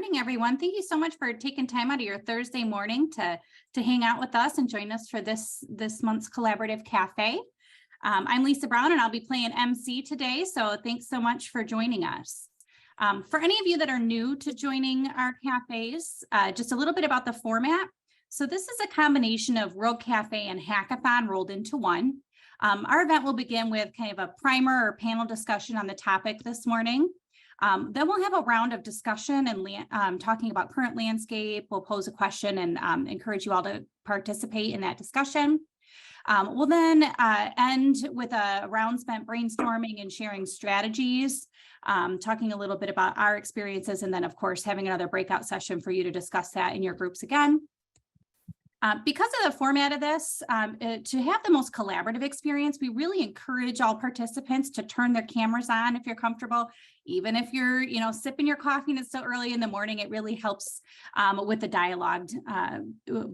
morning, everyone. Thank you so much for taking time out of your Thursday morning to hang out with us and join us for this month's Collaborative Cafe. I'm Lisa Brown, and I'll be playing MC today, so thanks so much for joining us. For any of you that are new to joining our cafes, just a little bit about the format. So this is a combination of World Cafe and Hackathon rolled into one. Our event will begin with kind of a primer or panel discussion on the topic this morning. Then we'll have a round of discussion and talking about current landscape. We'll pose a question and encourage you all to participate in that discussion. We'll then end with a round spent brainstorming and sharing strategies, talking a little bit about our experiences, and then of course having another breakout session for you to discuss that in your groups again. Because of the format of this, to have the most collaborative experience, we really encourage all participants to turn their cameras on if you're comfortable, even if you're, sipping your coffee and it's still early in the morning. It really helps with the dialogue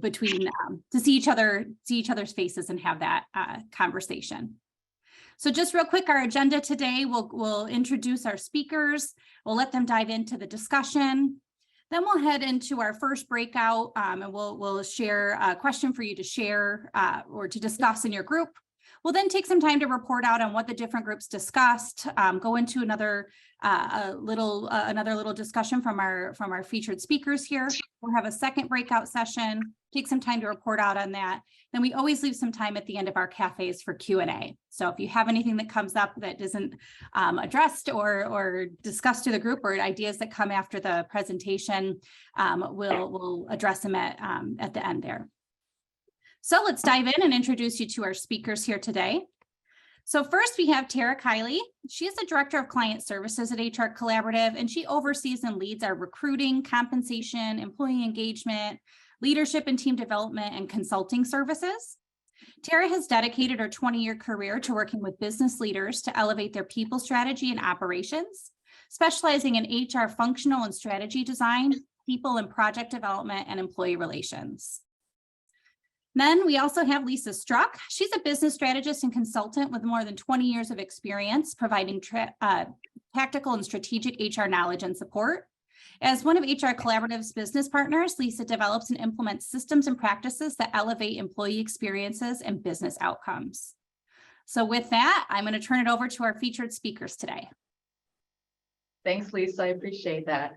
between to see each other's faces and have that conversation. So just real quick, our agenda today, we'll introduce our speakers. We'll let them dive into the discussion. Then we'll head into our first breakout and we'll share a question for you to share or to discuss in your group. We'll then take some time to report out on what the different groups discussed, go into another little discussion from our featured speakers here. We'll have a second breakout session, take some time to report out on that. Then we always leave some time at the end of our cafes for Q&A. So if you have anything that comes up that isn't addressed or discussed to the group, or ideas that come after the presentation, we'll address them at the end there. So let's dive in and introduce you to our speakers here today. So first we have Tara Kiley. She is the Director of Client Services at HR Collaborative, and she oversees and leads our recruiting, compensation, employee engagement, leadership and team development, and consulting services. Tara has dedicated her 20-year career to working with business leaders to elevate their people strategy and operations, specializing in HR functional and strategy design, people and project development, and employee relations. Then we also have Lisa Struck. She's a business strategist and consultant with more than 20 years of experience providing tactical and strategic HR knowledge and support. As one of HR Collaborative's business partners, Lisa develops and implements systems and practices that elevate employee experiences and business outcomes. So with that, I'm going to turn it over to our featured speakers today. Thanks, Lisa. I appreciate that.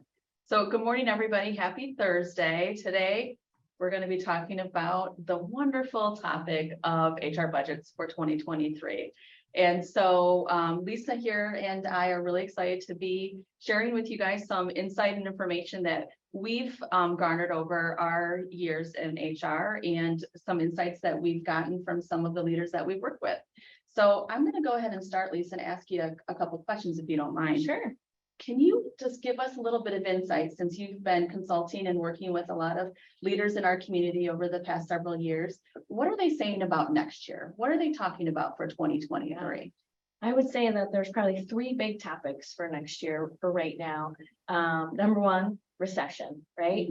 So good morning, everybody. Happy Thursday. Today, we're going to be talking about the wonderful topic of HR budgets for 2023. And so Lisa here and I are really excited to be sharing with you guys some insight and information that we've garnered over our years in HR and some insights that we've gotten from some of the leaders that we've worked with. So I'm going to go ahead and start, Lisa, and ask you a couple of questions if you don't mind. Sure. Can you just give us a little bit of insight, since you've been consulting and working with a lot of leaders in our community over the past several years? What are they saying about next year? What are they talking about for 2023? I would say that there's probably three big topics for next year for right now. Number one, recession, right?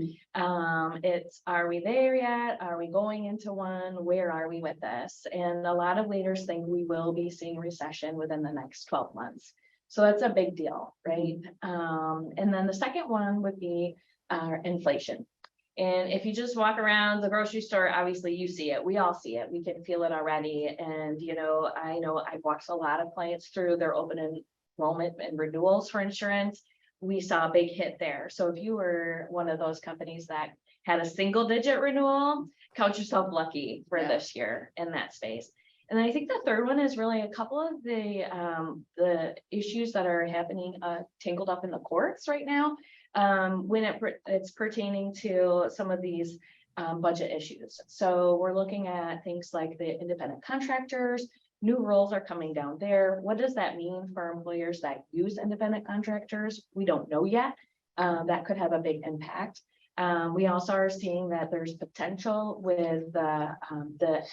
It's, are we there yet? Are we going into one? Where are we with this? And a lot of leaders think we will be seeing recession within the next 12 months. So that's a big deal, right? And then the second one would be inflation. And if you just walk around the grocery store, obviously you see it. We all see it. We can feel it already. And, I know I've watched a lot of clients through their open enrollment and renewals for insurance. We saw a big hit there. So if you were one of those companies that had a single digit renewal, count yourself lucky for this year in that space. And then I think the third one is really a couple of the issues that are happening tangled up in the courts right now when it's pertaining to some of these budget issues. So we're looking at things like the independent contractors. New rules are coming down there. What does that mean for employers that use independent contractors? We don't know yet. That could have a big impact. We also are seeing that there's potential with the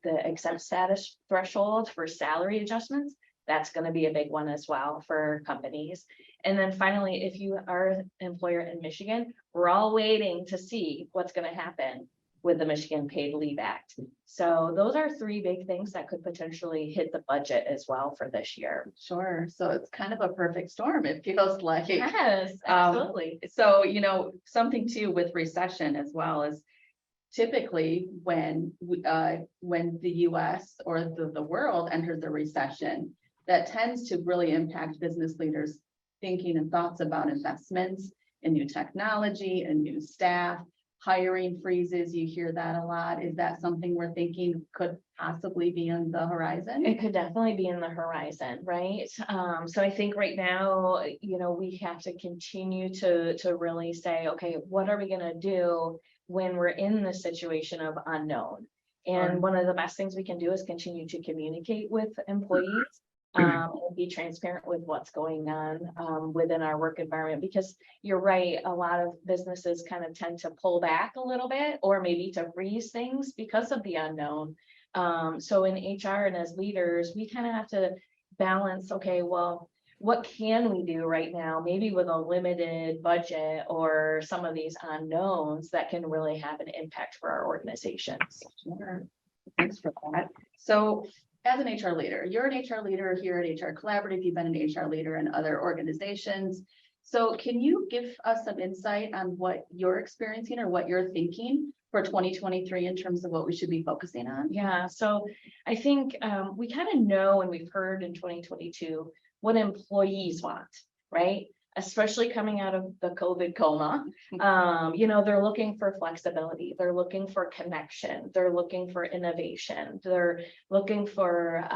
exempt status threshold for salary adjustments. That's going to be a big one as well for companies. And then finally, if you are an employer in Michigan, we're all waiting to see what's going to happen with the Michigan Paid Leave Act. So those are three big things that could potentially hit the budget as well for this year. Sure. So it's kind of a perfect storm, it feels like. Yes, absolutely. So, something too with recession as well is typically when the US or the world enters a recession, that tends to really impact business leaders' thinking and thoughts about investments in new technology and new staff, hiring freezes. You hear that a lot. Is that something we're thinking could possibly be on the horizon? It could definitely be in the horizon, right? So I think right now, we have to continue to really say, okay, what are we gonna do when we're in the situation of unknown? And Sure. one of the best things we can do is continue to communicate with employees. And be transparent with what's going on within our work environment, because you're right, a lot of businesses kind of tend to pull back a little bit or maybe to freeze things because of the unknown. So in HR and as leaders, we kind of have to balance, okay, well, what can we do right now, maybe with a limited budget or some of these unknowns that can really have an impact for our organizations. Sure. Thanks for that. So as an HR leader, you're an HR leader here at HR Collaborative, you've been an HR leader in other organizations. So can you give us some insight on what you're experiencing or what you're thinking for 2023 in terms of what we should be focusing on? Yeah, so I think we kind of know, and we've heard in 2022 what employees want, right? Especially coming out of the COVID coma. They're looking for flexibility, they're looking for connection, they're looking for innovation, they're looking for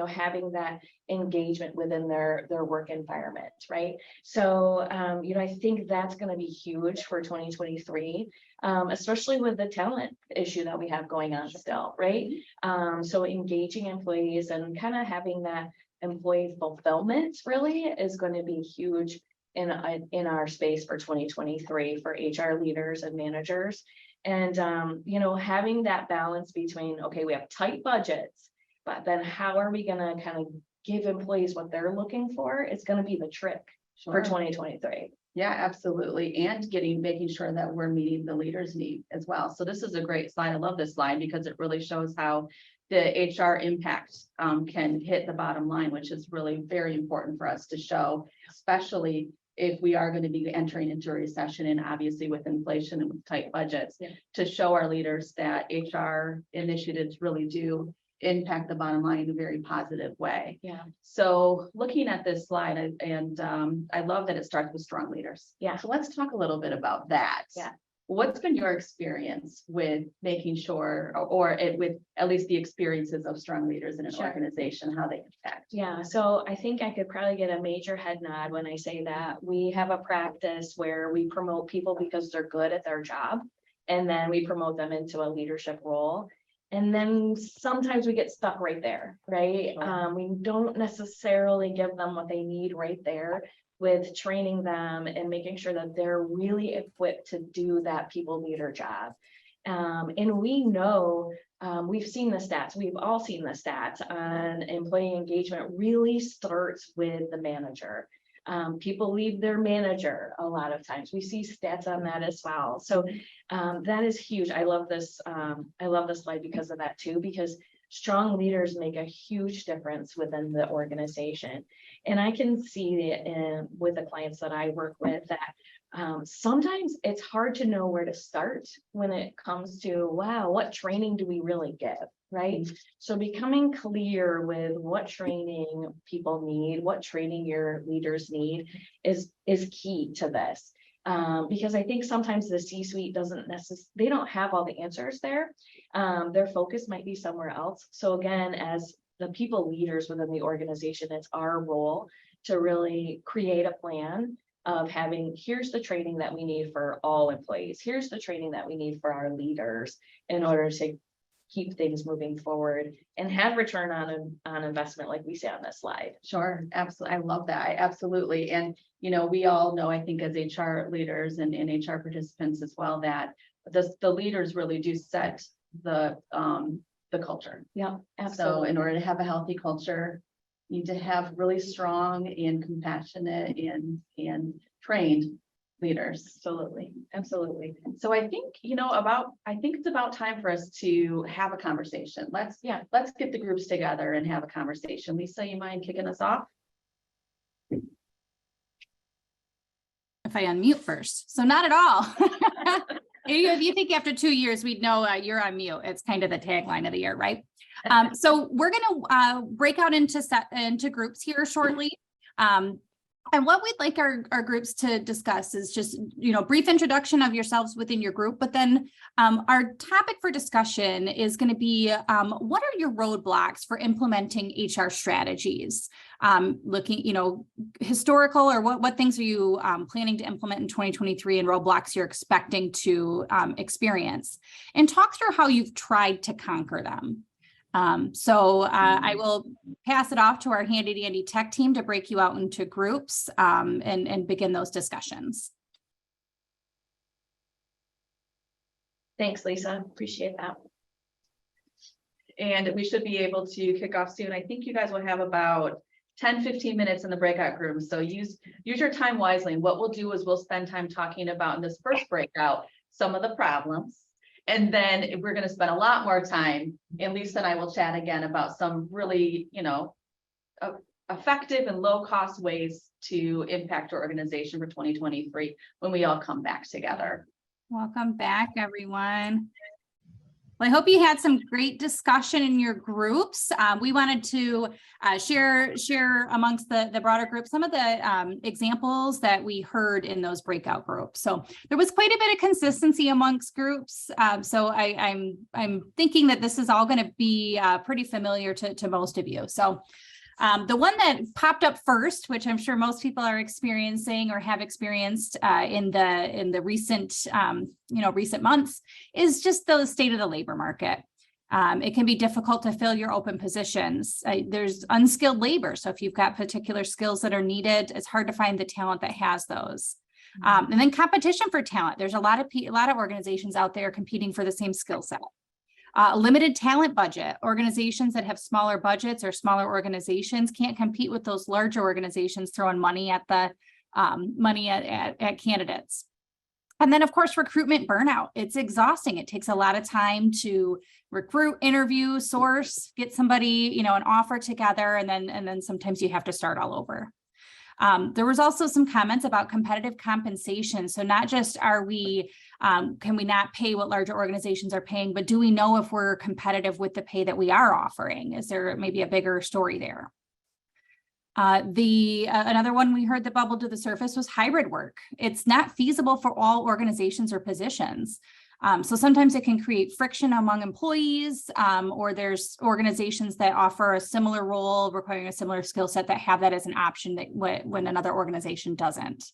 having that engagement within their work environment, right? So I think that's going to be huge for 2023, especially with the talent issue that we have going on still, right? So engaging employees and kind of having that employee fulfillment really is going to be huge in our space for 2023 for HR leaders and managers. And having that balance between, okay, we have tight budgets, but then how are we going to kind of give employees what they're looking for? It's going to be the trick for 2023. Yeah, absolutely. And making sure that we're meeting the leaders' need as well. So this is a great slide. I love this slide because it really shows how the HR impact can hit the bottom line, which is really very important for us to show, especially if we are going to be entering into a recession and obviously with inflation and with tight budgets, to show our leaders that HR initiatives really do impact the bottom line in a very positive way. Yeah. So looking at this slide, I love that it starts with strong leaders. Yeah. So let's talk a little bit about that. Yeah. What's been your experience with making sure, with at least the experiences of strong leaders in an organization, how they impact? Yeah, so I think I could probably get a major head nod when I say that. We have a practice where we promote people because they're good at their job, and then we promote them into a leadership role. And then sometimes we get stuck right there, right? We don't necessarily give them what they need right there, with training them and making sure that they're really equipped to do that people leader job. And we know, we've seen the stats, we've all seen the stats on employee engagement really starts with the manager. People leave their manager a lot of times. We see stats on that as well. So that is huge. I love this slide because of that too, because strong leaders make a huge difference within the organization. And I can see it with the clients that I work with that sometimes it's hard to know where to start when it comes to, wow, what training do we really give, right? So becoming clear with what training people need, what training your leaders need is key to this. Because I think sometimes the C-suite they don't have all the answers there. Their focus might be somewhere else. So again, as the people leaders within the organization, it's our role to really create a plan of having, here's the training that we need for all employees. Here's the training that we need for our leaders in order to keep things moving forward and have return on investment like we see on this slide. Sure, absolutely. I love that. Absolutely. And, we all know, I think as HR leaders and HR participants as well, that the leaders really do set the culture. Yeah, So absolutely. in order to have a healthy culture, you need to have really strong and compassionate and trained leaders. Absolutely, absolutely. So I think, I think it's about time for us to have a conversation. Let's get the groups together and have a conversation. Lisa, you mind kicking us off? If I unmute first. So not at all. If you think after 2 years, we'd know you're on mute. It's kind of the tagline of the year, right? So we're going to break out into groups here shortly. And what we'd like our groups to discuss is just, brief introduction of yourselves within your group. But then our topic for discussion is going to be what are your roadblocks for implementing HR strategies? Looking, historical, or what things are you planning to implement in 2023 and roadblocks you're expecting to experience, and talk through how you've tried to conquer them. I will pass it off to our handy dandy tech team to break you out into groups and begin those discussions. Thanks, Lisa. Appreciate that. And we should be able to kick off soon. I think you guys will have about 10-15 minutes in the breakout room. So use your time wisely. And what we'll do is we'll spend time talking about in this first breakout some of the problems. And then we're going to spend a lot more time, and Lisa and I will chat again about some really, effective and low cost ways to impact our organization for 2023 when we all come back together. Welcome back, everyone. Well, I hope you had some great discussion in your groups. We wanted to share amongst the broader group some of the examples that we heard in those breakout groups. So there was quite a bit of consistency amongst groups. So I'm thinking that this is all going to be pretty familiar to most of you. So the one that popped up first, which I'm sure most people are experiencing or have experienced in the recent recent months, is just the state of the labor market. It can be difficult to fill your open positions. There's unskilled labor, so if you've got particular skills that are needed, it's hard to find the talent that has those. And then competition for talent. There's a lot of organizations out there competing for the same skill set. Limited talent budget. Organizations that have smaller budgets or smaller organizations can't compete with those larger organizations throwing money at the at candidates. And then, of course, recruitment burnout. It's exhausting. It takes a lot of time to recruit, interview, source, get somebody, an offer together, and then sometimes you have to start all over. There was also some comments about competitive compensation. So not just can we not pay what larger organizations are paying, but do we know if we're competitive with the pay that we are offering? Is there maybe a bigger story there? Another one we heard that bubbled to the surface was hybrid work. It's not feasible for all organizations or positions. So sometimes it can create friction among employees, or there's organizations that offer a similar role requiring a similar skill set that have that as an option that when another organization doesn't.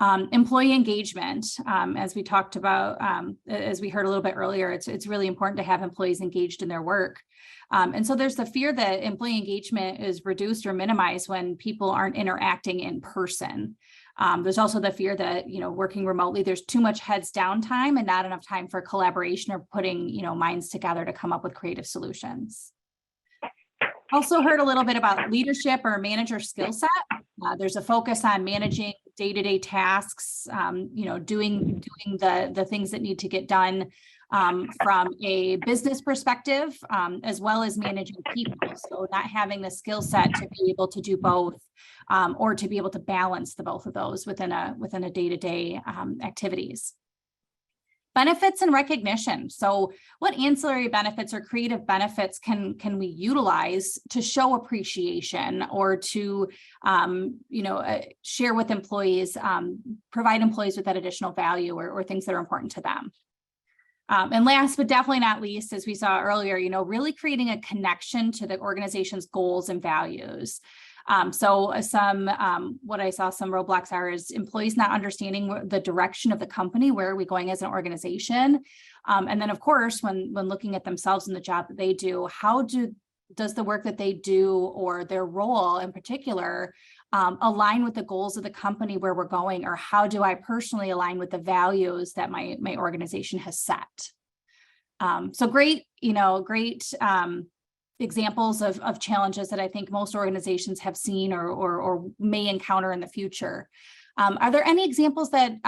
Employee engagement, as we talked about, as we heard a little bit earlier, it's really important to have employees engaged in their work. And so there's the fear that employee engagement is reduced or minimized when people aren't interacting in person. There's also the fear that, working remotely, there's too much heads down time and not enough time for collaboration or putting, minds together to come up with creative solutions. Also heard a little bit about leadership or manager skill set. There's a focus on managing day-to-day tasks, doing the things that need to get done from a business perspective, as well as managing people. So not having the skill set to be able to do both, or to be able to balance the both of those within a day-to-day activities. Benefits and recognition. So what ancillary benefits or creative benefits can we utilize to show appreciation or to share with employees, provide employees with that additional value or things that are important to them. And last but definitely not least, as we saw earlier, really creating a connection to the organization's goals and values. So what I saw some roadblocks are is employees not understanding the direction of the company, where are we going as an organization? And then of course, when looking at themselves and the job that they do, does the work that they do or their role in particular align with the goals of the company where we're going, or how do I personally align with the values that my organization has set? So great examples of challenges that I think most organizations have seen or may encounter in the future. Are there any examples that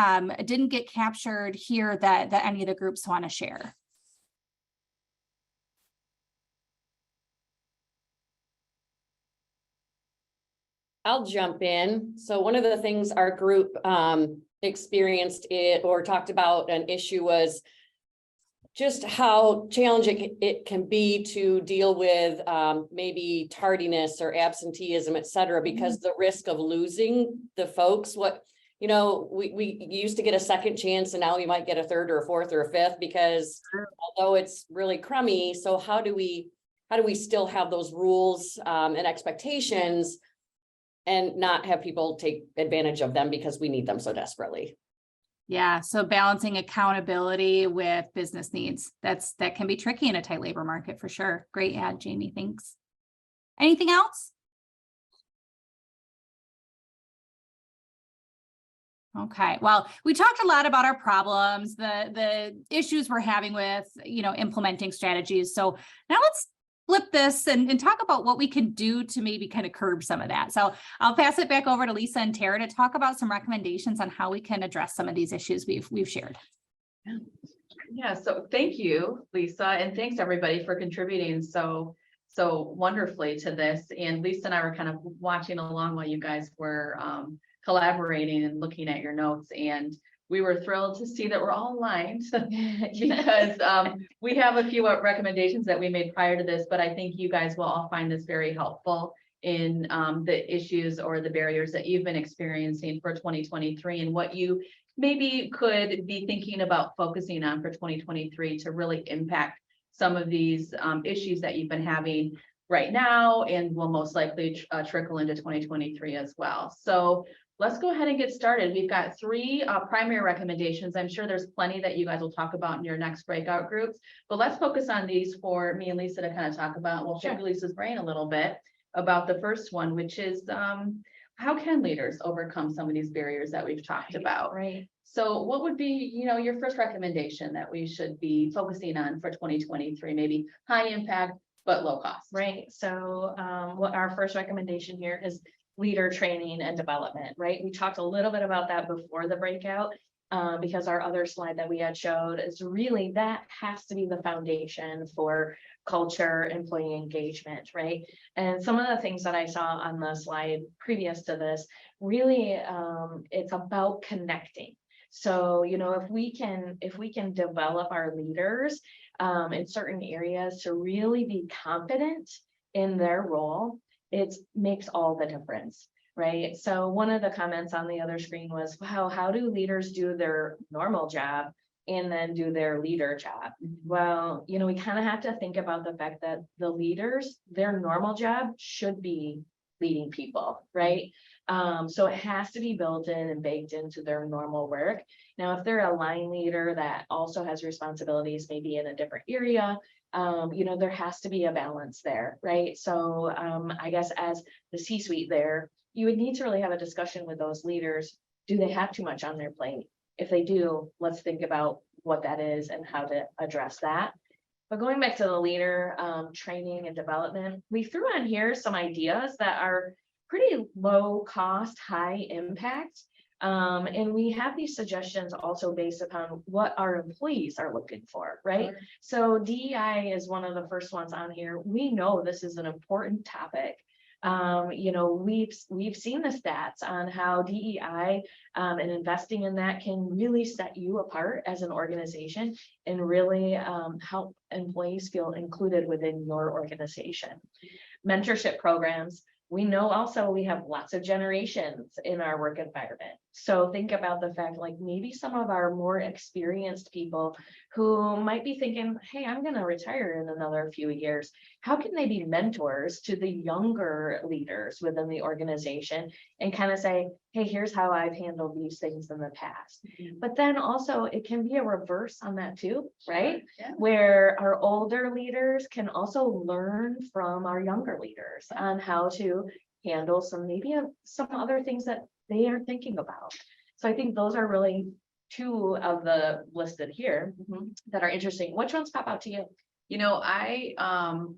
didn't get captured here that any of the groups want to share? I'll jump in. So one of the things our group experienced it or talked about an issue was just how challenging it can be to deal with maybe tardiness or absenteeism, et cetera, because the risk of losing the folks, we used to get a second chance and now we might get a third or a fourth or a fifth because although it's really crummy. So how do we still have those rules and expectations and not have people take advantage of them because we need them so desperately? Yeah, so balancing accountability with business needs. That can be tricky in a tight labor market for sure. Great ad, Jamie, thanks. Anything else? Okay, well, we talked a lot about our problems, the issues we're having with, implementing strategies. So now let's flip this and talk about what we can do to maybe kind of curb some of that. So I'll pass it back over to Lisa and Tara to talk about some recommendations on how we can address some of these issues we've shared. Yeah, so thank you, Lisa, and thanks everybody for contributing so wonderfully to this. And Lisa and I were kind of watching along while you guys were collaborating and looking at your notes, and we were thrilled to see that we're all aligned because we have a few recommendations that we made prior to this, but I think you guys will all find this very helpful in the issues or the barriers that you've been experiencing for 2023 and what you maybe could be thinking about focusing on for 2023 to really impact some of these issues that you've been having right now and will most likely trickle into 2023 as well. So let's go ahead and get started. We've got three primary recommendations. I'm sure there's plenty that you guys will talk about in your next breakout groups, but let's focus on these for me and Lisa to kind of talk about. We'll pick Lisa's brain a little bit about the first one, which is how can leaders overcome some of these barriers that we've talked about? Right. So what would be, your first recommendation that we should be focusing on for 2023, maybe high impact, but low cost? Right. So what our first recommendation here is leader training and development, right? We talked a little bit about that before the breakout because our other slide that we had showed is really that has to be the foundation for culture, employee engagement, right? And some of the things that I saw on the slide previous to this, really it's about connecting. So, if we can develop our leaders in certain areas to really be confident in their role, it makes all the difference, right? So one of the comments on the other screen was, wow, how do leaders do their normal job and then do their leader job? Well, we kind of have to think about the fact that the leaders, their normal job should be leading people, right? So it has to be built in and baked into their normal work. Now, if they're a line leader that also has responsibilities maybe in a different area, there has to be a balance there, right? So I guess as the C-suite there, you would need to really have a discussion with those leaders. Do they have too much on their plate? If they do, let's think about what that is and how to address that. But going back to the leader training and development, we threw on here some ideas that are pretty low cost, high impact. And we have these suggestions also based upon what our employees are looking for, right? Sure. So DEI is one of the first ones on here. We know this is an important topic. We've seen the stats on how DEI and investing in that can really set you apart as an organization and really help employees feel included within your organization. Mentorship programs. We know also we have lots of generations in our work environment. So think about the fact, like maybe some of our more experienced people who might be thinking, hey, I'm going to retire in another few years. How can they be mentors to the younger leaders within the organization and kind of say, hey, here's how I've handled these things in the past. But then also it can be a reverse on that too, right? Yeah. Where our older leaders can also learn from our younger leaders on how to handle some other things that they are thinking about. So I think those are really two of the listed here that are interesting. Which ones pop out to you? You know, I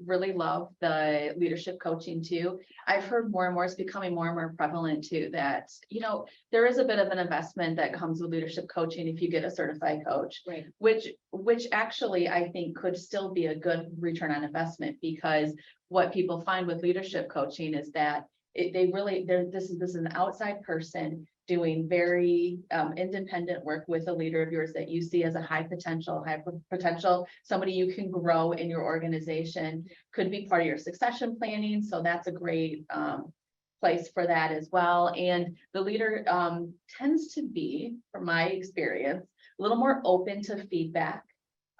really love the leadership coaching too. I've heard more and more, it's becoming more and more prevalent too, that, you know, there is a bit of an investment that comes with leadership coaching if you get a certified coach. Right. Which actually I think could still be a good return on investment, because what people find with leadership coaching is that this is an outside person doing very independent work with a leader of yours that you see as a high potential, somebody you can grow in your organization, could be part of your succession planning. So that's a great place for that as well. And the leader tends to be, from my experience, a little more open to feedback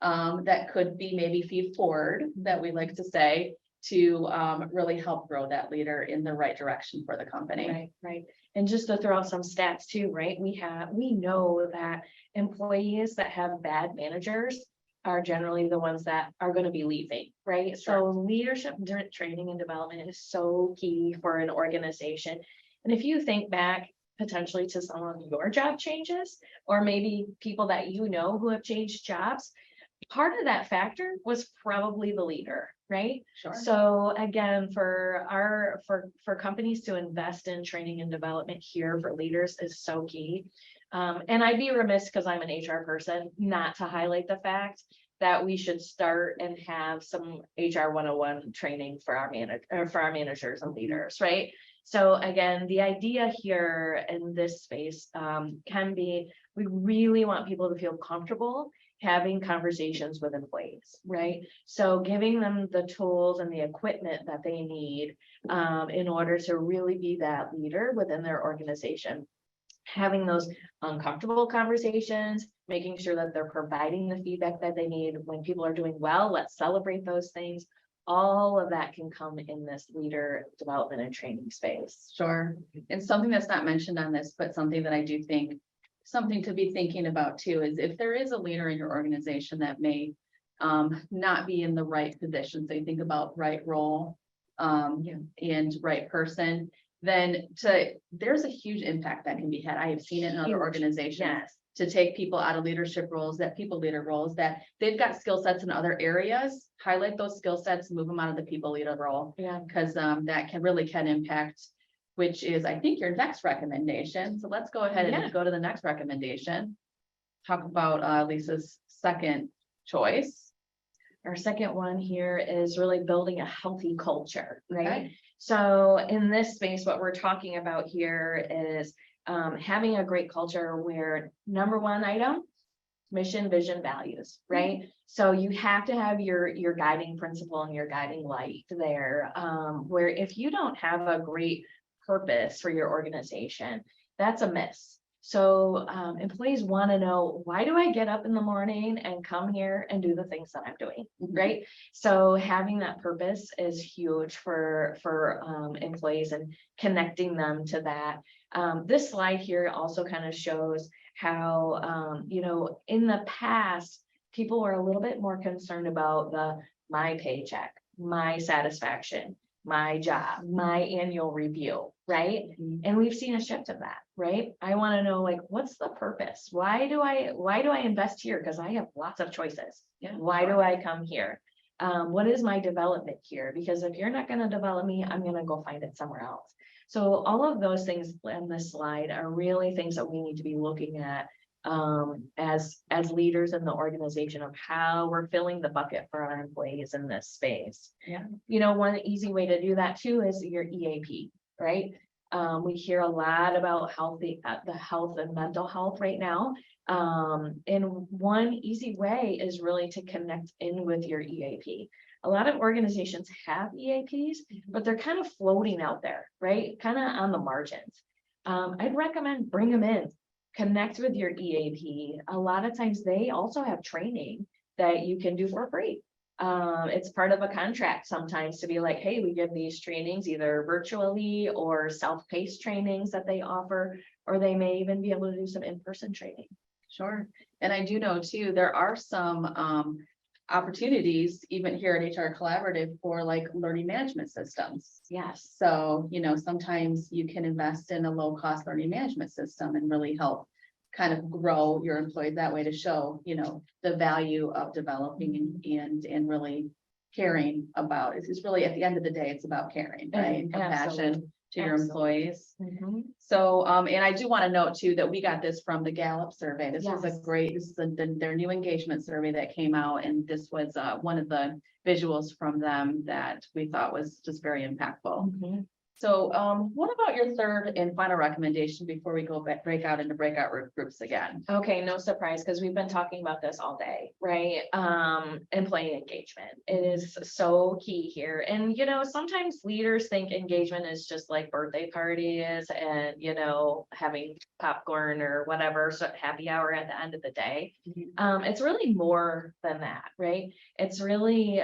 that could be maybe feed forward, that we like to say, to really help grow that leader in the right direction for the company. Right, right. And just to throw out some stats too, right? We know that employees that have bad managers are generally the ones that are going to be leaving, right? So leadership training and development is so key for an organization. And if you think back potentially to some of your job changes, or maybe people that you know who have changed jobs, part of that factor was probably the leader, right? Sure. So again, for companies to invest in training and development here for leaders is so key. And I'd be remiss, because I'm an HR person, not to highlight the fact that we should start and have some HR 101 training for our managers and leaders, right? So again, the idea here in this space can be, we really want people to feel comfortable having conversations with employees, right? So giving them the tools and the equipment that they need in order to really be that leader within their organization. Having those uncomfortable conversations, making sure that they're providing the feedback that they need. When people are doing well, let's celebrate those things. All of that can come in this leader development and training space. Sure. And something that's not mentioned on this, but something that I do think, something to be thinking about too, is if there is a leader in your organization that may not be in the right position, so you think about right role and right person, then there's a huge impact that can be had. I have seen it in other Huge. organizations. Yes. To take people out of leadership roles, that people leader roles, that they've got skill sets in other areas, highlight those skill sets, move them out of the people leader role. Yeah. Because that can impact, which is, I think, your next recommendation. So let's go ahead and go to the next recommendation. Talk about Lisa's second choice. Our second one here is really building a healthy culture, right? Okay. So in this space, what we're talking about here is having a great culture where number one item, mission, vision, values, right? So you have to have your guiding principle and your guiding light there, where if you don't have a great purpose for your organization, that's a miss. So employees want to know, why do I get up in the morning and come here and do the things that I'm doing, right? So having that purpose is huge for employees and connecting them to that. This slide here also kind of shows how, in the past, people were a little bit more concerned about my paycheck, my satisfaction, my job, my annual review, right? And we've seen a shift of that, right? I want to know, like, what's the purpose? Why do I invest here? Because I have lots of choices. Yeah. Why do I come here? What is my development here? Because if you're not going to develop me, I'm going to go find it somewhere else. So all of those things in this slide are really things that we need to be looking at as leaders in the organization, of how we're filling the bucket for our employees in this space. Yeah. One easy way to do that too is your EAP, right? We hear a lot about the health and mental health right now. And one easy way is really to connect in with your EAP. A lot of organizations have EAPs, but they're kind of floating out there, right? Kind of on the margins. I'd recommend bring them in, connect with your EAP. A lot of times they also have training that you can do for free. It's part of a contract sometimes to be like, hey, we give these trainings either virtually or self-paced trainings that they offer, or they may even be able to do some in-person training. Sure. And I do know too, there are some opportunities even here at HR Collaborative for like learning management systems. Yes. So, sometimes you can invest in a low-cost learning management system and really help kind of grow your employees that way to show, you know, the value of developing and really caring about, it's really, at the end of the day, it's about caring, right? And compassion Absolutely. to your Absolutely. employees. Mhm. So, and I do want to note too, that we got this from the Gallup survey. This was Yes. this is their new engagement survey that came out, and this was one of the visuals from them that we thought was just very impactful. Mhm. So, what about your third and final recommendation before we go break out into breakout groups again? Okay, no surprise, because we've been talking about this all day, right? Employee engagement. It is so key here. And, you know, sometimes leaders think engagement is just like birthday parties and, you know, having popcorn or whatever, so happy hour at the end of the day. It's really more than that, right? It's really,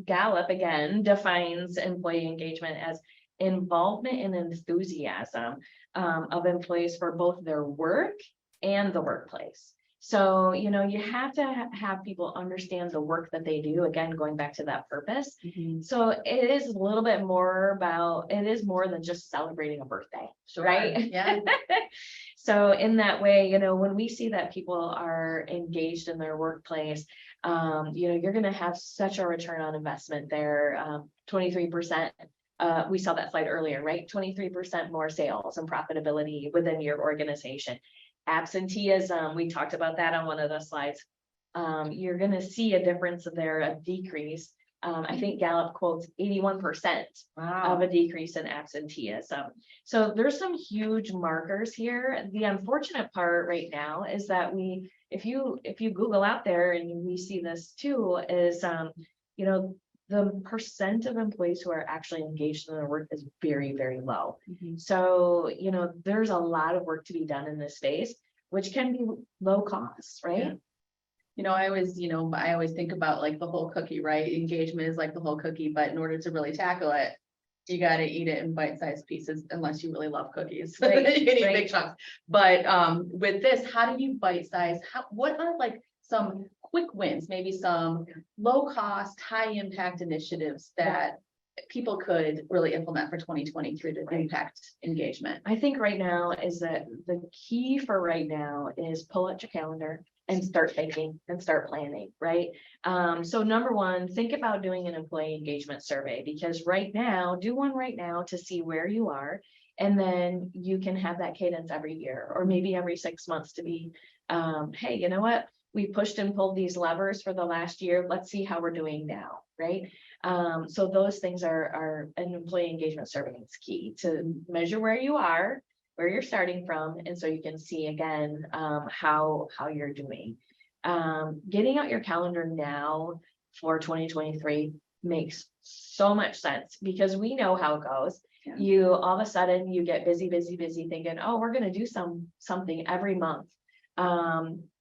Gallup again defines employee engagement as involvement and enthusiasm of employees for both their work and the workplace. So, you know, you have to have people understand the work that they do, again, going back to that purpose. So it is a little bit more about, it is more than just celebrating a birthday, Sure. right? Yeah. So in that way, you know, when we see that people are engaged in their workplace, you know, you're going to have such a return on investment there, 23%. We saw that slide earlier, right? 23% more sales and profitability within your organization. Absenteeism, we talked about that on one of the slides. You're going to see a difference there, a decrease. I think Gallup quotes 81% of a decrease in absenteeism. So there's some huge markers here. The unfortunate part right now is that if you Google out there, and we see this too, is you know, the percent of employees who are actually engaged in their work is very, very low. So, you know, there's a lot of work to be done in this space, which can be low cost, right? Yeah. You know, I always think about like the whole cookie, right? Engagement is like the whole cookie, but in order to really tackle it, you got to eat it in bite-sized pieces, unless you really love cookies. Right, You can eat right. big chunks. But with this, how do you bite-size? What are like some quick wins, maybe some low-cost, high-impact initiatives that people could really implement for 2023 to impact engagement? I think right now is that the key for right now is pull out your calendar and start thinking and start planning, right? So number one, think about doing an employee engagement survey, because right now, do one right now to see where you are. And then you can have that cadence every year, or maybe every 6 months to be, hey, you know what? We pushed and pulled these levers for the last year. Let's see how we're doing now, right? So those things are an employee engagement survey is key to measure where you are, where you're starting from, and so you can see again how you're doing. Getting out your calendar now for 2023 makes so much sense, because we know how it goes. Yeah. You all of a sudden you get busy thinking, oh, we're going to do something every month.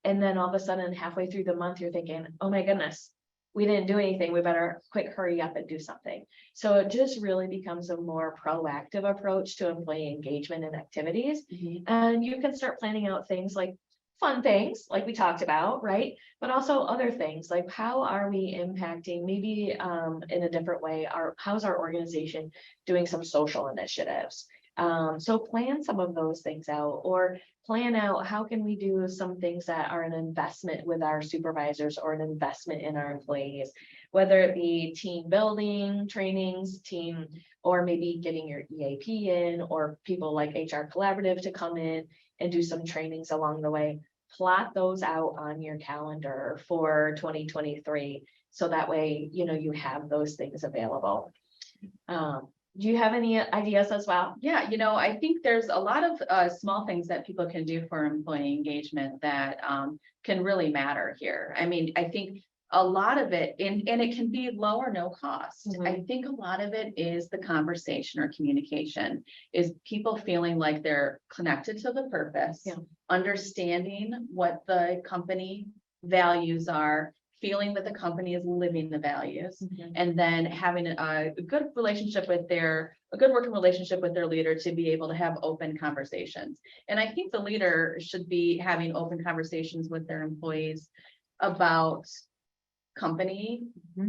And then all of a sudden halfway through the month, you're thinking, oh my goodness, we didn't do anything. We better quick hurry up and do something. So it just really becomes a more proactive approach to employee engagement and activities. And you can start planning out things like fun things like we talked about, right? But also other things like, how are we impacting, maybe in a different way, how's our organization doing some social initiatives? So plan some of those things out, or plan out how can we do some things that are an investment with our supervisors or an investment in our employees, whether it be team building, trainings, or maybe getting your EAP in, or people like HR Collaborative to come in and do some trainings along the way. Plot those out on your calendar for 2023. So that way, you know, you have those things available. Do you have any ideas as well? Yeah, you know, I think there's a lot of small things that people can do for employee engagement that can really matter here. I mean, I think a lot of it, and it can be low or no cost. I think a lot of it is the conversation or communication, is people feeling like they're connected to the purpose, understanding what the company values are, feeling that the company is living the values, and then having a good relationship with a good working relationship with their leader to be able to have open conversations. And I think the leader should be having open conversations with their employees about company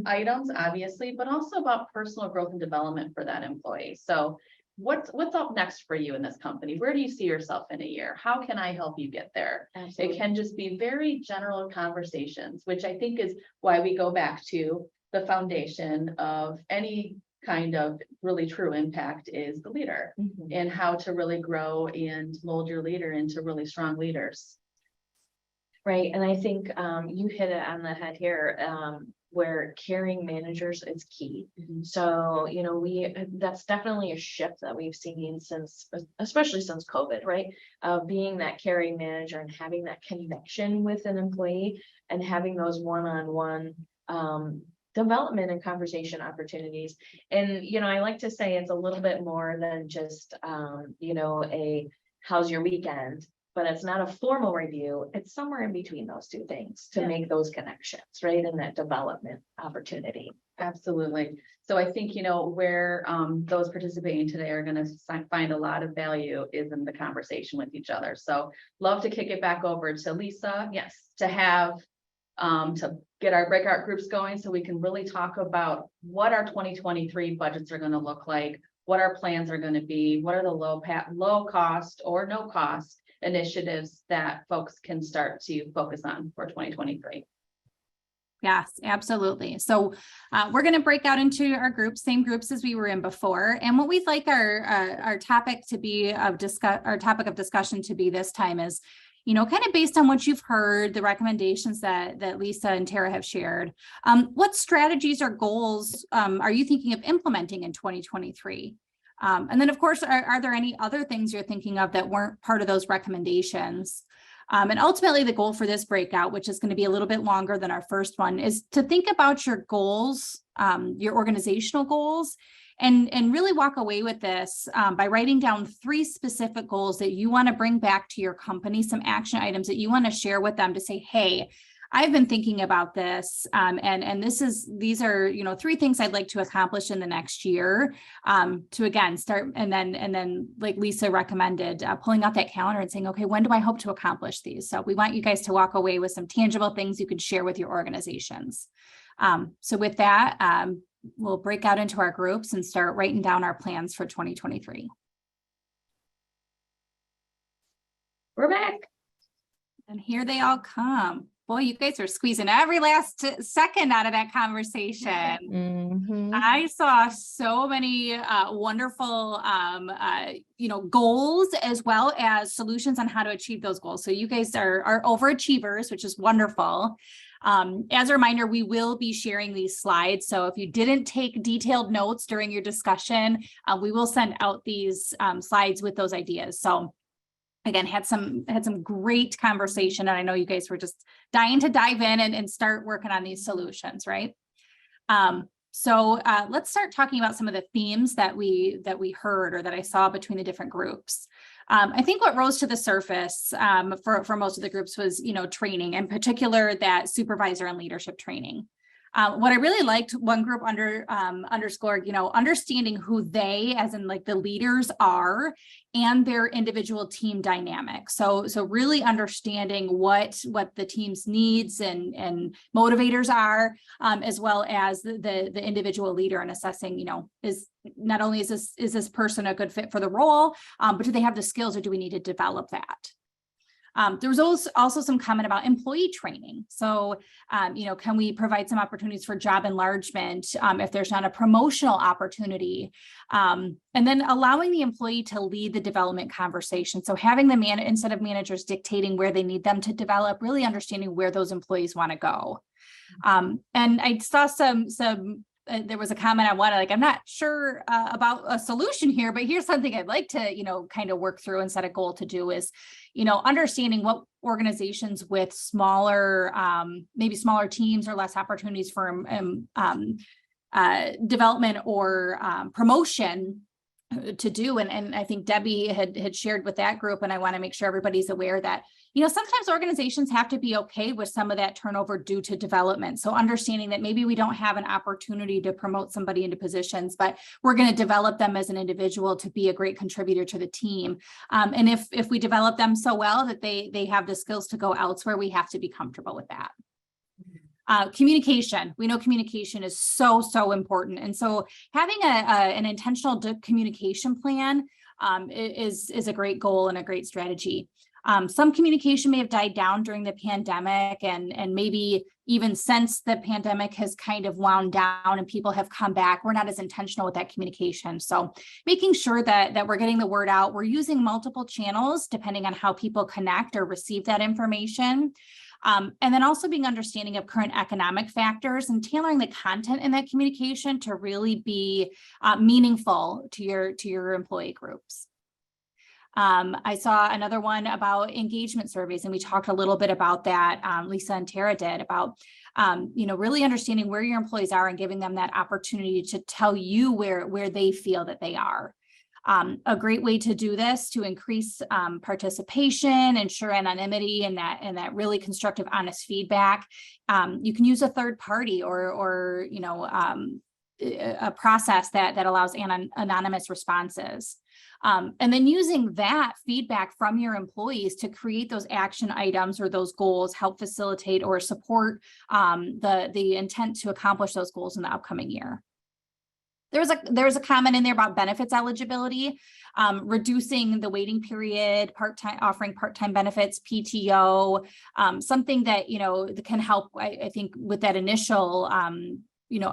items, obviously, but also about personal growth and development for that employee. So what's up next for you in this company? Where do you see yourself in a year? How can I help you get there? It Absolutely. can just be very general conversations, which I think is why we go back to the foundation of any kind of really true impact is the leader, Mhm. and how to really grow and mold your leader into really strong leaders. Right, and I think you hit it on the head here, where caring managers is key. So, you know, that's definitely a shift that we've seen since, especially since COVID, right? Being that caring manager and having that connection with an employee and having those one-on-one development and conversation opportunities. And, you know, I like to say it's a little bit more than just, you know, how's your weekend? But it's not a formal review. It's somewhere in between those two things to Yeah. make those connections, right? In that development opportunity. Absolutely. So I think, you know, where those participating today are going to find a lot of value is in the conversation with each other. So love to kick it back over to Lisa. Yes. To have to get our breakout groups going so we can really talk about what our 2023 budgets are going to look like, what our plans are going to be, what are the low cost or no cost initiatives that folks can start to focus on for 2023. Yes, absolutely. So we're going to break out into our groups, same groups as we were in before. And what we'd like our topic to be our topic of discussion to be this time is, you know, kind of based on what you've heard, the recommendations that Lisa and Tara have shared. What strategies or goals are you thinking of implementing in 2023? And then, of course, are there any other things you're thinking of that weren't part of those recommendations? And ultimately, the goal for this breakout, which is going to be a little bit longer than our first one, is to think about your goals, your organizational goals, and really walk away with this by writing down 3 specific goals that you want to bring back to your company, some action items that you want to share with them to say, hey, I've been thinking about this, and these are, you know, 3 things I'd like to accomplish in the next year, to again start, and then like Lisa recommended, pulling out that calendar and saying, okay, when do I hope to accomplish these? So we want you guys to walk away with some tangible things you could share with your organizations. So with that, we'll break out into our groups and start writing down our plans for 2023. We're back. And here they all come. Boy, you guys are squeezing every last second out of that conversation. I saw so many wonderful, you know, goals as well as solutions on how to achieve those goals. So you guys are overachievers, which is wonderful. As a reminder, we will be sharing these slides. So if you didn't take detailed notes during your discussion, we will send out these slides with those ideas. So again, had some great conversation, and I know you guys were just dying to dive in and start working on these solutions, right? So let's start talking about some of the themes that we heard or that I saw between the different groups. I think what rose to the surface for most of the groups was, you know, training, in particular that supervisor and leadership training. What I really liked, one group underscored, you know, understanding who they, as in like the leaders, are and their individual team dynamic. So really understanding what the team's needs and motivators are, as well as the individual leader, and assessing, you know, is not only is this person a good fit for the role, but do they have the skills, or do we need to develop that? There was also some comment about employee training. So, you know, can we provide some opportunities for job enlargement if there's not a promotional opportunity? And then allowing the employee to lead the development conversation. So having the instead of managers dictating where they need them to develop, really understanding where those employees want to go. And I saw there was a comment I wanted, like, I'm not sure about a solution here, but here's something I'd like to, you know, kind of work through and set a goal to do is, you know, understanding what organizations with smaller, maybe smaller teams or less opportunities for development or promotion to do. And I think Debbie had shared with that group, and I want to make sure everybody's aware that, you know, sometimes organizations have to be okay with some of that turnover due to development. So understanding that maybe we don't have an opportunity to promote somebody into positions, but we're going to develop them as an individual to be a great contributor to the team. And if we develop them so well that they have the skills to go elsewhere, we have to be comfortable with that. Communication. We know communication is so important. And so having an intentional communication plan is a great goal and a great strategy. Some communication may have died down during the pandemic and maybe even since the pandemic has kind of wound down and people have come back, we're not as intentional with that communication. So making sure that we're getting the word out, we're using multiple channels depending on how people connect or receive that information. And then also being understanding of current economic factors and tailoring the content in that communication to really be meaningful to your employee groups. I saw another one about engagement surveys, and we talked a little bit about that. Lisa and Tara did about, really understanding where your employees are and giving them that opportunity to tell you where they feel that they are. A great way to do this to increase participation, ensure anonymity, and that really constructive, honest feedback. You can use a third party or a process that allows anonymous responses. And then using that feedback from your employees to create those action items or those goals, help facilitate or support the intent to accomplish those goals in the upcoming year. There was a comment in there about benefits eligibility, reducing the waiting period, offering part-time benefits, PTO, something that, that can help, I think, with that initial,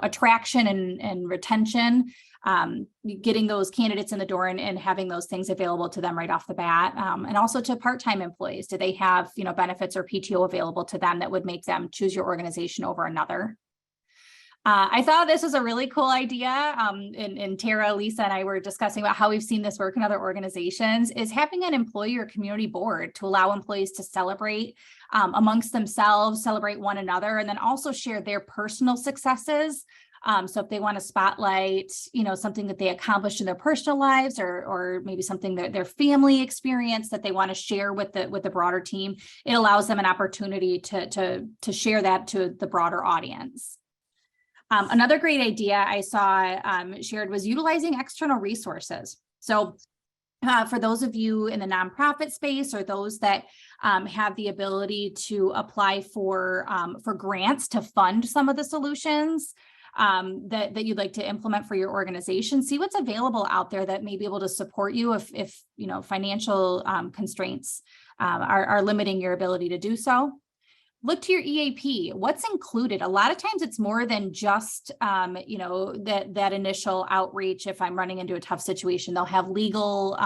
attraction and retention, getting those candidates in the door and having those things available to them right off the bat. And also to part-time employees, do they have, benefits or PTO available to them that would make them choose your organization over another? I thought this was a really cool idea. And Tara, Lisa, and I were discussing about how we've seen this work in other organizations, is having an employee or community board to allow employees to celebrate amongst themselves, celebrate one another, and then also share their personal successes. So if they want to spotlight, something that they accomplished in their personal lives or maybe something that their family experienced that they want to share with the broader team, it allows them an opportunity to share that to the broader audience. Another great idea I saw shared was utilizing external resources. So for those of you in the nonprofit space or those that have the ability to apply for grants to fund some of the solutions that you'd like to implement for your organization, see what's available out there that may be able to support you if financial constraints are limiting your ability to do so. Look to your EAP. What's included? A lot of times it's more than just, that initial outreach. If I'm running into a tough situation, they'll have legal,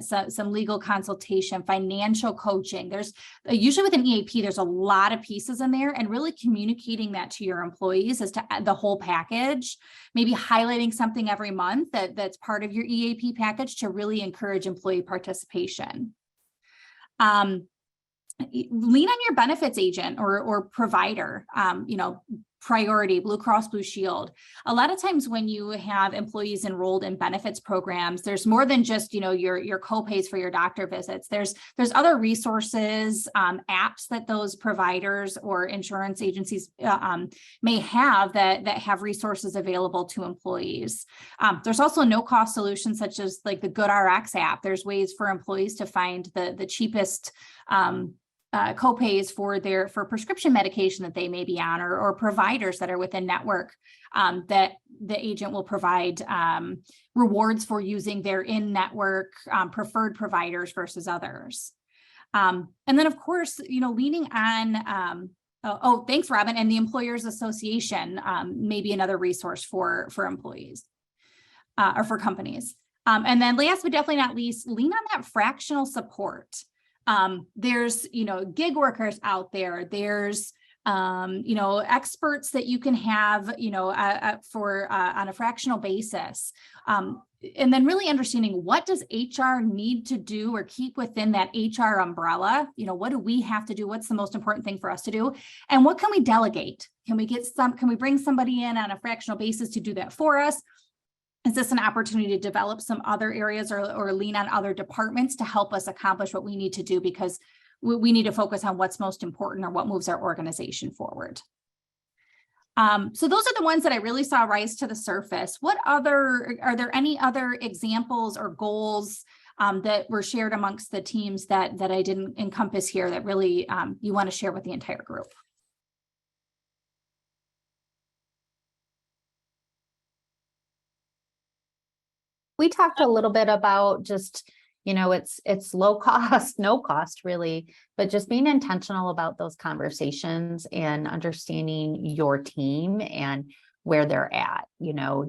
some legal consultation, financial coaching. There's usually with an EAP, there's a lot of pieces in there, and really communicating that to your employees as to the whole package, maybe highlighting something every month that's part of your EAP package to really encourage employee participation. Lean on your benefits agent or provider, Priority, Blue Cross Blue Shield. A lot of times when you have employees enrolled in benefits programs, there's more than just, your co-pays for your doctor visits. There's other resources, apps that those providers or insurance agencies may have that have resources available to employees. There's also no-cost solutions such as like the GoodRx app. There's ways for employees to find the cheapest co-pays for prescription medication that they may be on, or providers that are within network that the agent will provide rewards for using their in-network preferred providers versus others. And then of course, leaning on, thanks, Robin, and the Employers Association may be another resource for employees or for companies. And then last but definitely not least, lean on that fractional support. There's, gig workers out there. There's, experts that you can have, on a fractional basis. And then really understanding, what does HR need to do or keep within that HR umbrella? What do we have to do? What's the most important thing for us to do? And what can we delegate? Can we bring somebody in on a fractional basis to do that for us? Is this an opportunity to develop some other areas or lean on other departments to help us accomplish what we need to do, because we need to focus on what's most important or what moves our organization forward? So those are the ones that I really saw rise to the surface. Are there any other examples or goals that were shared amongst the teams that I didn't encompass here that really you want to share with the entire group? We talked a little bit about just, it's low cost, no cost really, but just being intentional about those conversations and understanding your team and where they're at,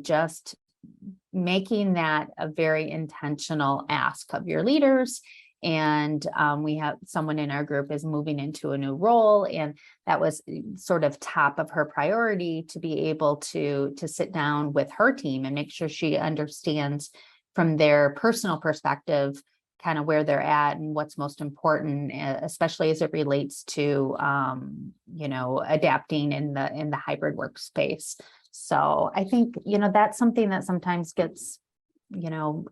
just making that a very intentional ask of your leaders. And we have someone in our group is moving into a new role, and that was sort of top of her priority to be able to sit down with her team and make sure she understands from their personal perspective kind of where they're at and what's most important, especially as it relates to adapting in the hybrid workspace. So I think that's something that sometimes gets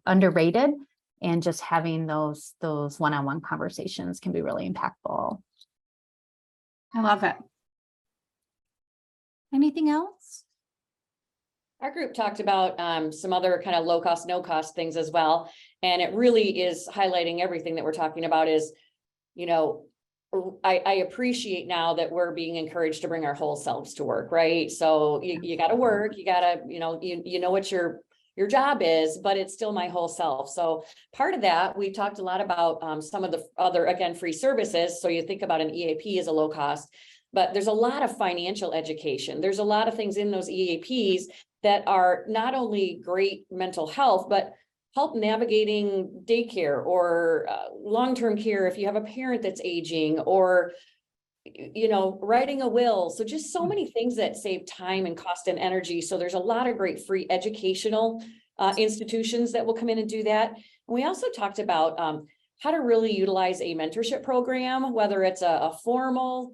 underrated. And just having those one-on-one conversations can be really impactful. I love it. Anything else? Our group talked about some other kind of low cost, no cost things as well. And it really is highlighting everything that we're talking about is, I appreciate now that we're being encouraged to bring our whole selves to work, right? So you got to work, you got to, you know what your job is, but it's still my whole self. So part of that, we talked a lot about some of the other, again, free services. So you think about an EAP as a low cost, but there's a lot of financial education. There's a lot of things in those EAPs that are not only great mental health, but help navigating daycare or long-term care if you have a parent that's aging, or writing a will. So just so many things that save time and cost and energy. So there's a lot of great free educational institutions that will come in and do that. And we also talked about how to really utilize a mentorship program, whether it's a formal,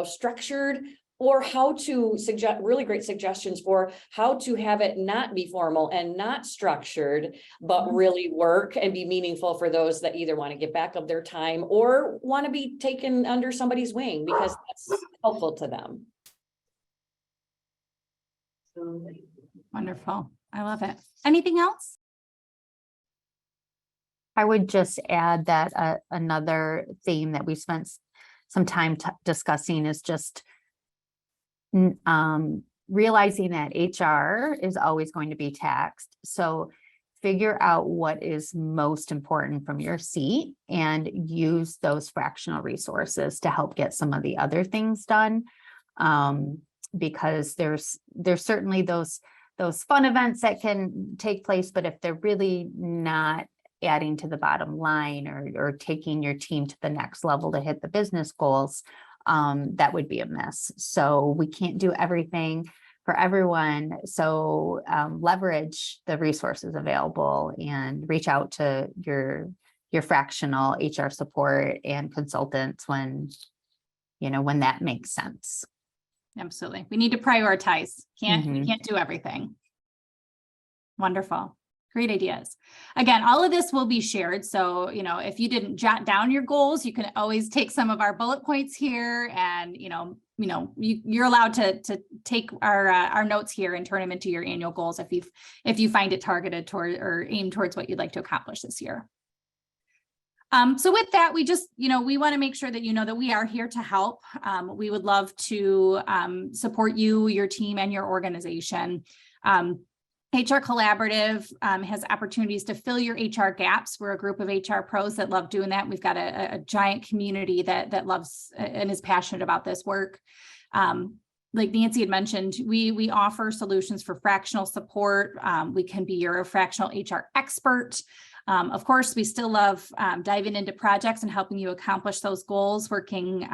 structured, or how to suggest really great suggestions for how to have it not be formal and not structured, but really work and be meaningful for those that either want to get back of their time or want to be taken under somebody's wing because that's helpful to them. Wonderful. I love it. Anything else? I would just add that another theme that we spent some time discussing is just realizing that HR is always going to be taxed. So figure out what is most important from your seat and use those fractional resources to help get some of the other things done. Because there's certainly those fun events that can take place, but if they're really not adding to the bottom line or taking your team to the next level to hit the business goals, that would be a miss. So we can't do everything for everyone. So leverage the resources available and reach out to your fractional HR support and consultants when that makes sense. Absolutely. We need to prioritize. We can't do everything. Wonderful. Great ideas. Again, all of this will be shared. So, if you didn't jot down your goals, you can always take some of our bullet points here and, you're allowed to take our notes here and turn them into your annual goals if you find it targeted toward or aimed towards what you'd like to accomplish this year. So with that, we just, we want to make sure that that we are here to help. We would love to support you, your team, and your organization. HR Collaborative has opportunities to fill your HR gaps. We're a group of HR pros that love doing that. We've got a giant community that loves and is passionate about this work. Like Nancy had mentioned, we offer solutions for fractional support. We can be your fractional HR expert. Of course, we still love diving into projects and helping you accomplish those goals, working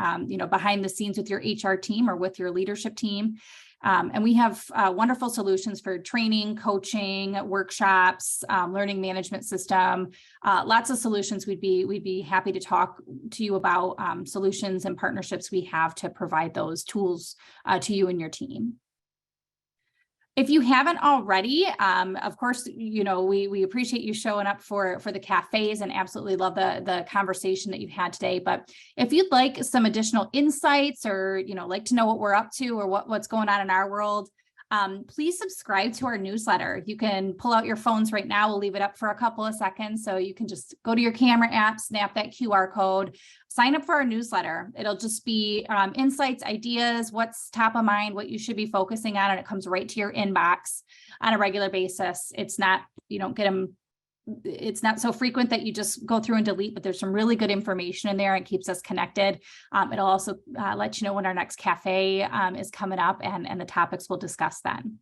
behind the scenes with your HR team or with your leadership team. And we have wonderful solutions for training, coaching, workshops, learning management system, lots of solutions. We'd be happy to talk to you about solutions and partnerships we have to provide those tools to you and your team. If you haven't already, of course, we appreciate you showing up for the cafes and absolutely love the conversation that you've had today. But if you'd like some additional insights or, like to know what we're up to or what's going on in our world, please subscribe to our newsletter. You can pull out your phones right now. We'll leave it up for a couple of seconds. So you can just go to your camera app, snap that QR code, sign up for our newsletter. It'll just be insights, ideas, what's top of mind, what you should be focusing on, and it comes right to your inbox on a regular basis. It's not, you don't get them. It's not so frequent that you just go through and delete, but there's some really good information in there. It keeps us connected. It'll also let you know when our next cafe is coming up and the topics we'll discuss then.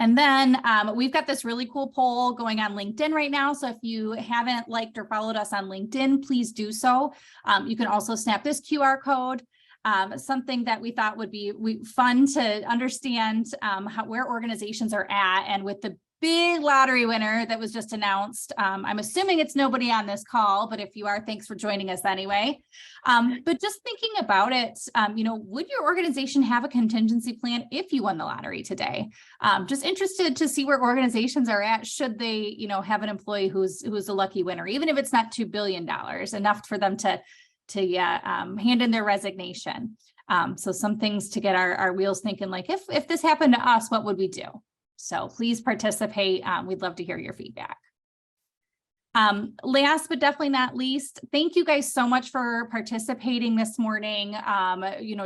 And then we've got this really cool poll going on LinkedIn right now. So if you haven't liked or followed us on LinkedIn, please do so. You can also snap this QR code. Something that we thought would be fun to understand where organizations are at, and with the big lottery winner that was just announced. I'm assuming it's nobody on this call, but if you are, thanks for joining us anyway. But just thinking about it, would your organization have a contingency plan if you won the lottery today? Just interested to see where organizations are at. Should they, have an employee who's a lucky winner, even if it's not $2 billion, enough for them to hand in their resignation. So some things to get our wheels thinking, like if this happened to us, what would we do? So please participate. We'd love to hear your feedback. Last but definitely not least, thank you guys so much for participating this morning,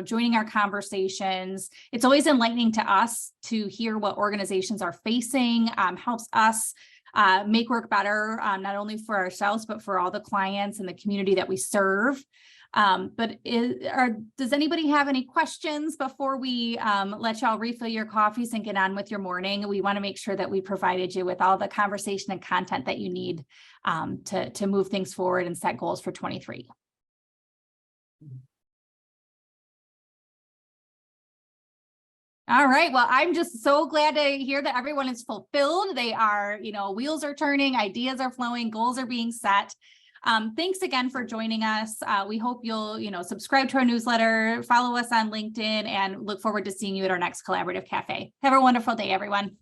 joining our conversations. It's always enlightening to us to hear what organizations are facing, helps us make work better, not only for ourselves, but for all the clients and the community that we serve. Does anybody have any questions before we let y'all refill your coffees and get on with your morning? We want to make sure that we provided you with all the conversation and content that you need to move things forward and set goals for 23. All right. Well, I'm just so glad to hear that everyone is fulfilled. They are, wheels are turning, ideas are flowing, goals are being set. Thanks again for joining us. We hope you'll, subscribe to our newsletter, follow us on LinkedIn, and look forward to seeing you at our next collaborative cafe. Have a wonderful day, everyone.